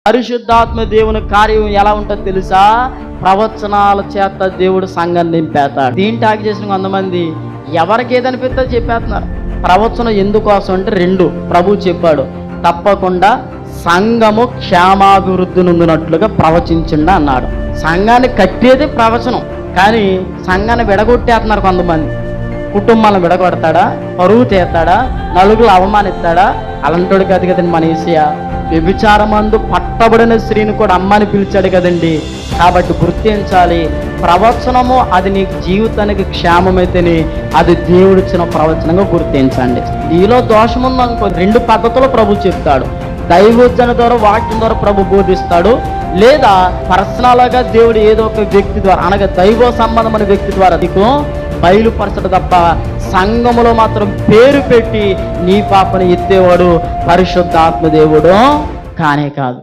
పరిశుద్ధాత్మ దేవుని కార్యం ఎలా ఉంటుందో తెలుసా? ప్రవచనాల చేత దేవుడు సంఘాన్ని నింపేస్తాడు. దీన్ని టాక్ చేసిన కొంతమంది ఎవరికి ఏదనిపిస్తే చెప్పేస్తున్నారు. ప్రవచనం ఎందుకోసం అంటే 2 ప్రభు చెప్పాడు, తప్పకుండా సంఘము క్షేమాభివృద్ధి నొందినట్లుగా ప్రవచించండి అన్నాడు. సంఘాన్ని కట్టేది ప్రవచనం, కానీ సంఘాన్ని విడగొట్టేస్తున్నారు కొంతమంది. కుటుంబాలను విడగొడతాడా, పరువు తీస్తాడా, నలుగురు అవమానిస్తాడా? అలాంటోడు కాదు కదండి మన యేసయ్య. వ్యభిచారమందు పట్టబడిన స్త్రీని కూడా అమ్మని పిలిచాడు కదండి. కాబట్టి గుర్తించాలి, ప్రవచనము అది నీ జీవితానికి క్షేమమైతేనే అది దేవుడిచ్చిన ప్రవచనంగా గుర్తించండి. నీలో దోషం ఉందనుకో 2 పద్ధతులు ప్రభు చెప్తాడు. దైవోచ్చన ద్వారా, వాక్యం ద్వారా ప్రభు బోధిస్తాడు, లేదా పర్సనల్గా దేవుడు ఏదో ఒక వ్యక్తి ద్వారా, అనగా దైవ సంబంధమైన వ్యక్తి ద్వారా నీకు బయలుపరచడు తప్ప సంఘములో మాత్రం పేరు పెట్టి నీ పాపను ఎత్తేవాడు పరిశుద్ధాత్మ దేవుడు కానే కాదు.